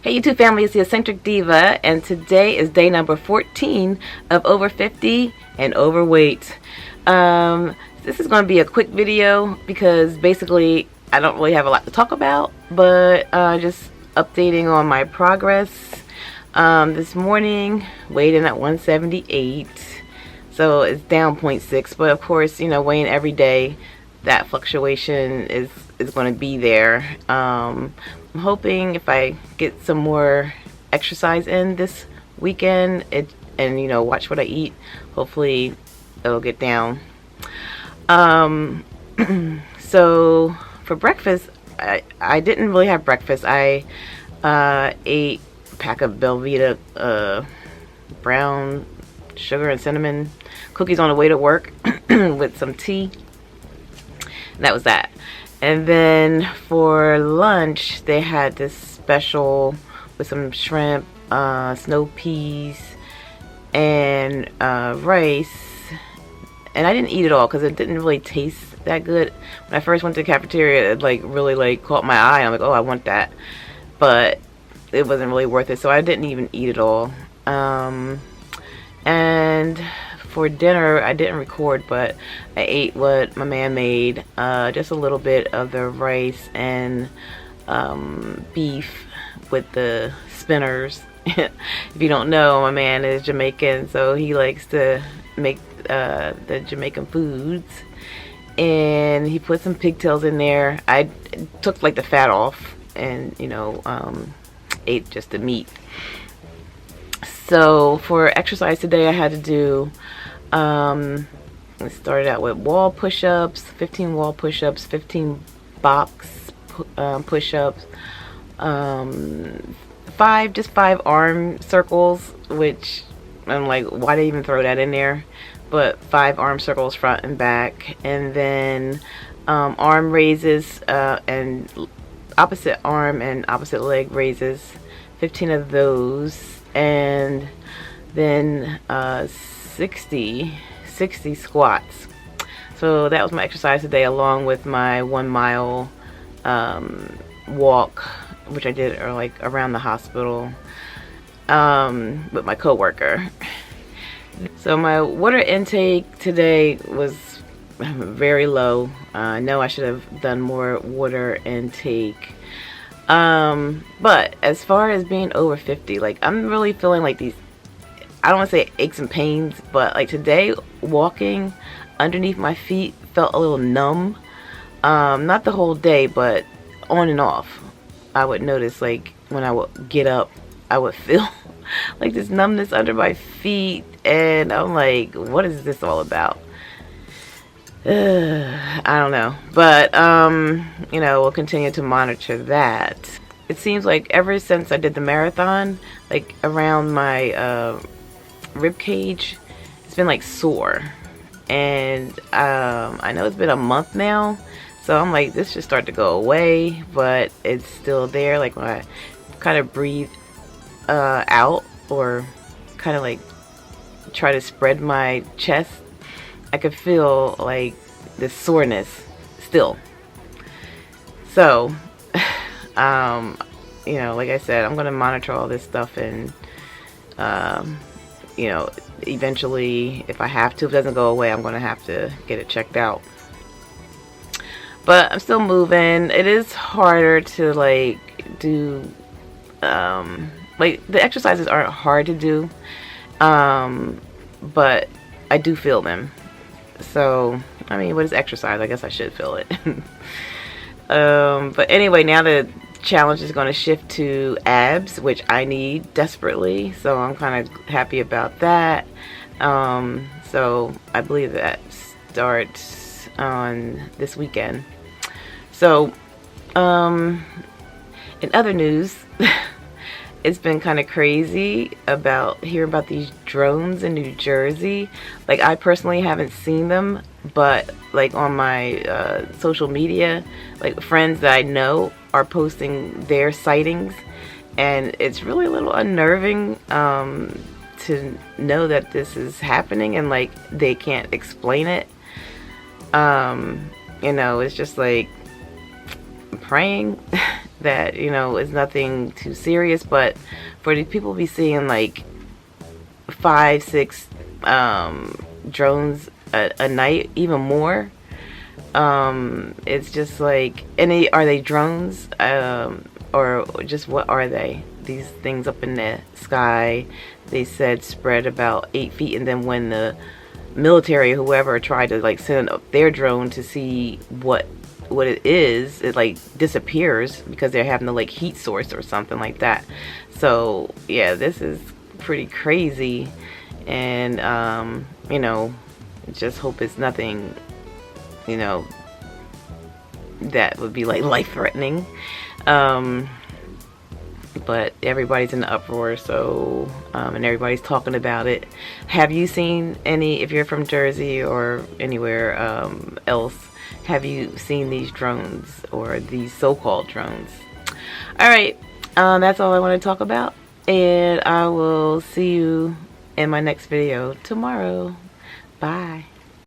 Hey YouTube family, it's the Eccentric Diva, and today is day number 14 of over 50 and overweight. This is going to be a quick video because basically I don't really have a lot to talk about, but just updating on my progress. This morning, weighed in at 178, so it's down 0.6, but of course, you know, weighing every day, that fluctuation is going to be there. I'm hoping if I get some more exercise in this weekend and you know, watch what I eat, hopefully it'll get down. So for breakfast, I didn't really have breakfast. I ate a pack of Belvita brown sugar and cinnamon cookies on the way to work with some tea. And that was that. And then for lunch, they had this special with some shrimp, snow peas, and rice. And I didn't eat it all because it didn't really taste that good. When I first went to the cafeteria, it really caught my eye. I'm like, oh, I want that. But it wasn't really worth it, so I didn't even eat it all. And for dinner, I didn't record, but I ate what my man made, just a little bit of the rice and beef with the spinners. If you don't know, my man is Jamaican, so he likes to make the Jamaican foods, and he put some pigtails in there. I took like the fat off and, you know, ate just the meat. So for exercise today, I had to do I started out with wall push-ups, 15 wall push-ups, 15 box push-ups, just five arm circles, which I'm like, why did I even throw that in there? But 5 arm circles front and back, and then arm raises and opposite arm and opposite leg raises, 15 of those, and then 60 squats. So that was my exercise today, along with my 1 mile walk, which I did like around the hospital with my coworker. So my water intake today was very low. I know I should have done more water intake. But as far as being over 50, like, I'm really feeling like these, I don't want to say aches and pains, but like today, walking underneath my feet felt a little numb. Not the whole day, but on and off. I would notice, like, when I would get up, I would feel like this numbness under my feet, and I'm like, what is this all about? I don't know, but you know, we'll continue to monitor that. It seems like ever since I did the marathon, like around my rib cage, it's been like sore, and I know it's been a month now, so I'm like, this should start to go away, but it's still there. Like when I kind of breathe out, or kind of like try to spread my chest, I could feel like this soreness still. So you know, like I said, I'm gonna monitor all this stuff, and you know, eventually, if I have to, if it doesn't go away, I'm gonna have to get it checked out. But I'm still moving. It is harder to like do like, the exercises aren't hard to do, but I do feel them. So I mean, what is exercise? I guess I should feel it. But anyway, now the challenge is going to shift to abs, which I need desperately, so I'm kind of happy about that. So I believe that starts on this weekend. So in other news, it's been kind of crazy hearing about these drones in New Jersey. Like, I personally haven't seen them, but like on my social media, like friends that I know are posting their sightings, and it's really a little unnerving to know that this is happening, and like they can't explain it. You know, it's just like praying that, you know, is nothing too serious, but for these people to be seeing like 5, 6 drones a night, even more, it's just like, and are they drones, or just what are they? These things up in the sky, they said spread about 8 feet, and then when the military, whoever, tried to like send up their drone to see what it is, it like disappears because they're having the like heat source or something like that. So yeah, this is pretty crazy, and you know, just hope it's nothing, you know, that would be like life-threatening. But everybody's in the uproar, so and everybody's talking about it. Have you seen any, if you're from Jersey or anywhere else, have you seen these drones, or these so-called drones? Alright, that's all I want to talk about, and I will see you in my next video tomorrow. Bye.